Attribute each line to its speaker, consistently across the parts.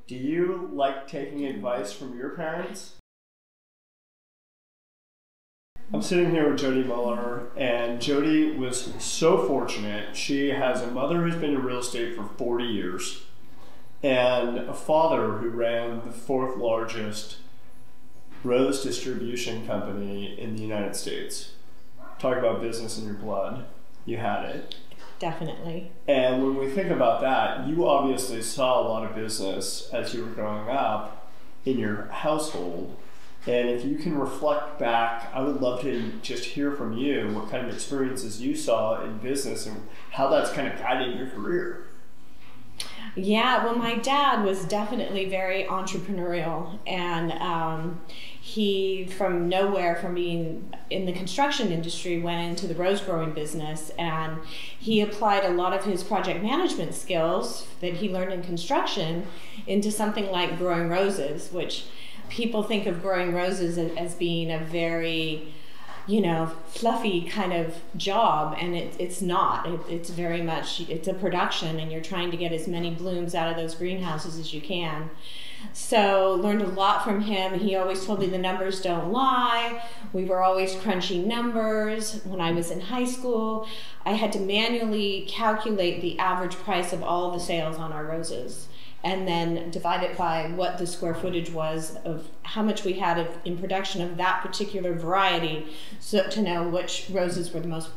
Speaker 1: Do you like taking advice from your parents? I'm sitting here with Jody Muller, and Jody was so fortunate. She has a mother who's been in real estate for 40 years and a father who ran the fourth largest rose distribution company in the United States. Talk about business in your blood. You had it.
Speaker 2: Definitely.
Speaker 1: And when we think about that, you obviously saw a lot of business as you were growing up in your household. And if you can reflect back, I would love to just hear from you what kind of experiences you saw in business and how that's kind of guided your career.
Speaker 2: Yeah, well, my dad was definitely very entrepreneurial, and he, from nowhere, from being in the construction industry, went into the rose growing business, and he applied a lot of his project management skills that he learned in construction into something like growing roses, which people think of growing roses as being a very, fluffy kind of job, and it's not. It's very much, it's a production, and you're trying to get as many blooms out of those greenhouses as you can. So learned a lot from him. He always told me the numbers don't lie. We were always crunching numbers. When I was in high school, I had to manually calculate the average price of all the sales on our roses, and then divide it by what the square footage was of how much we had in production of that particular variety, so to know which roses were the most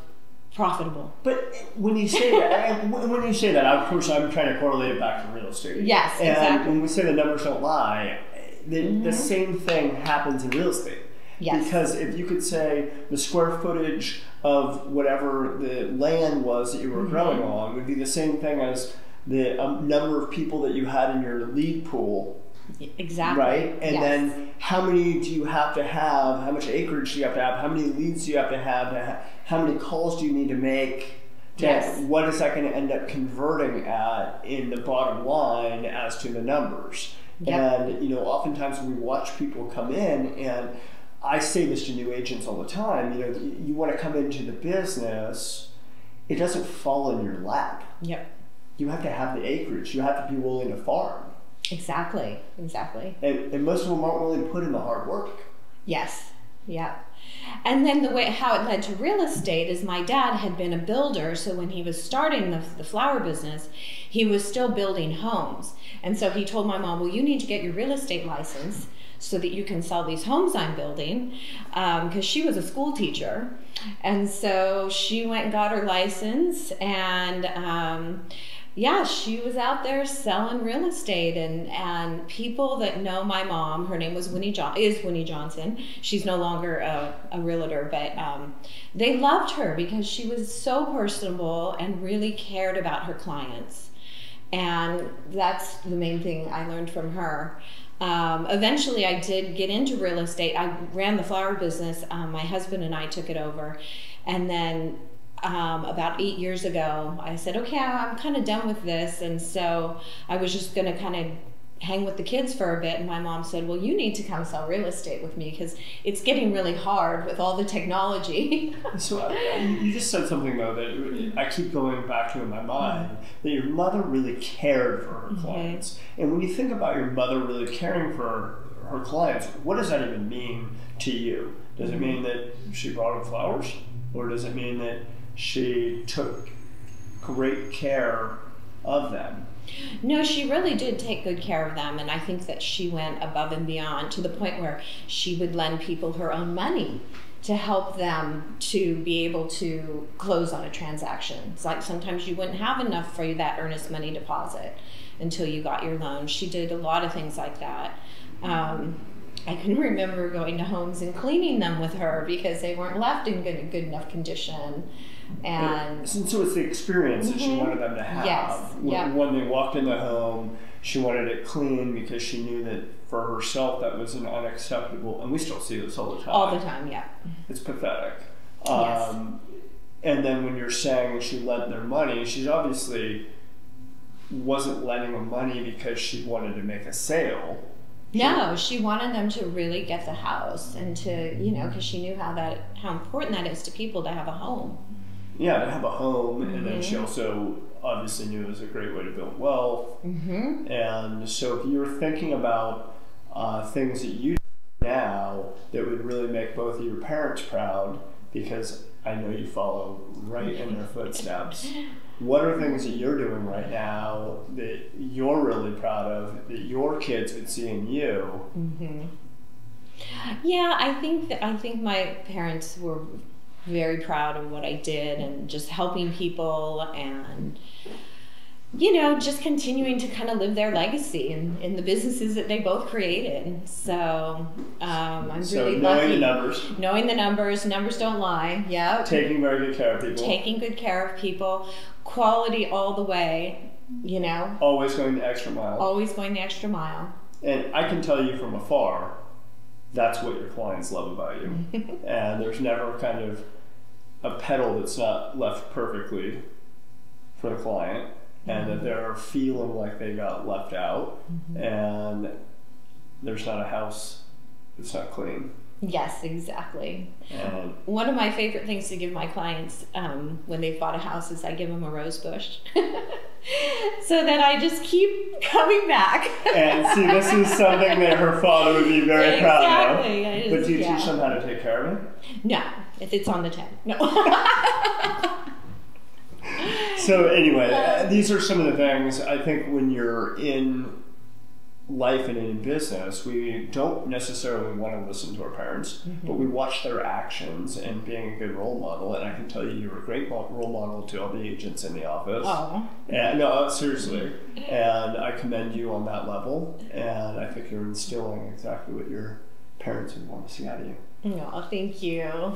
Speaker 2: profitable.
Speaker 1: But when you say that, of course, I'm trying to correlate it back to real estate.
Speaker 2: Yes,
Speaker 1: and
Speaker 2: exactly.
Speaker 1: When we say the numbers don't lie, the same thing happens in real estate.
Speaker 2: Yes.
Speaker 1: Because if you could say the square footage of whatever the land was that you were growing on would be the same thing as the number of people that you had in your lead pool.
Speaker 2: Exactly.
Speaker 1: Right? And
Speaker 2: yes.
Speaker 1: then how many do you have to have? How much acreage do you have to have? How many leads do you have to have? How many calls do you need to make?
Speaker 2: Yes.
Speaker 1: What is that going to end up converting at in the bottom line as to the numbers?
Speaker 2: Yep.
Speaker 1: And, oftentimes we watch people come in, and I say this to new agents all the time, you want to come into the business, it doesn't fall in your lap.
Speaker 2: Yep.
Speaker 1: You have to have the acreage. You have to be willing to farm.
Speaker 2: Exactly.
Speaker 1: And most of them aren't willing to put in the hard work.
Speaker 2: Yes. Yeah. And then how it led to real estate is my dad had been a builder, so when he was starting the flower business, he was still building homes. And so he told my mom, well, you need to get your real estate license so that you can sell these homes I'm building, because she was a school teacher. And so she went and got her license, and she was out there selling real estate, and people that know my mom, her name was Winnie Johnson. She's no longer a realtor, but they loved her because she was so personable and really cared about her clients. And that's the main thing I learned from her. Eventually I did get into real estate. I ran the flower business. My husband and I took it over. And then about 8 years ago, I said, okay, I'm kind of done with this. And so I was just going to kind of hang with the kids for a bit. And my mom said, well, you need to come sell real estate with me because it's getting really hard with all the technology.
Speaker 1: So you just said something, though, that I keep going back to in my mind, that your mother really cared for her clients. And when you think about your mother really caring for her clients, what does that even mean to you? Does it mean that she brought them flowers? Or does it mean that she took great care of them?
Speaker 2: No, she really did take good care of them, and I think that she went above and beyond to the point where she would lend people her own money to help them to be able to close on a transaction. It's like sometimes you wouldn't have enough for that earnest money deposit until you got your loan. She did a lot of things like that. I can remember going to homes and cleaning them with her because they weren't left in good enough condition. And
Speaker 1: so it's the experience that she wanted them to have.
Speaker 2: Yes.
Speaker 1: When they walked in the home, she wanted it clean because she knew that for herself that was an unacceptable, and we still see this all the time.
Speaker 2: All the time, yeah.
Speaker 1: It's pathetic.
Speaker 2: Yes.
Speaker 1: And then when you're saying she lent their money, she's obviously wasn't lending them money because she wanted to make a sale.
Speaker 2: No, she wanted them to really get the house and to, because she knew how important that is to people to have a home.
Speaker 1: Yeah, to have a home, and then she also obviously knew it was a great way to build wealth.
Speaker 2: Mm-hmm.
Speaker 1: And so if you're thinking about things that you do now that would really make both of your parents proud, because I know you follow right in their footsteps, what are things that you're doing right now that you're really proud of, that your kids would see in you?
Speaker 2: Mm-hmm. Yeah, I think my parents were very proud of what I did, and just helping people, and just continuing to kind of live their legacy in the businesses that they both created. So I'm really lucky. Knowing the numbers don't lie. Yeah.
Speaker 1: Taking very good care of people.
Speaker 2: Taking good care of people. Quality all the way.
Speaker 1: Always going the extra mile.
Speaker 2: Always going the extra mile.
Speaker 1: And I can tell you from afar, that's what your clients love about you. And there's never kind of a petal that's not left perfectly for the client, and that they're feeling like they got left out, and there's not a house that's not clean.
Speaker 2: Yes, exactly.
Speaker 1: And
Speaker 2: one of my favorite things to give my clients when they've bought a house is I give them a rose bush. So that I just keep coming back.
Speaker 1: And see, this is something that her father would be very proud of.
Speaker 2: Exactly.
Speaker 1: But do you teach them how to take care of it?
Speaker 2: No, if it's on the 10. No.
Speaker 1: So anyway, these are some of the things I think when you're in life and in business, we don't necessarily want to listen to our parents, but we watch their actions and being a good role model. And I can tell you, you're a great role model to all the agents in the office.
Speaker 2: Oh.
Speaker 1: And no, seriously. And I commend you on that level. And I think you're instilling exactly what your parents would want to see out of you.
Speaker 2: Oh, thank you.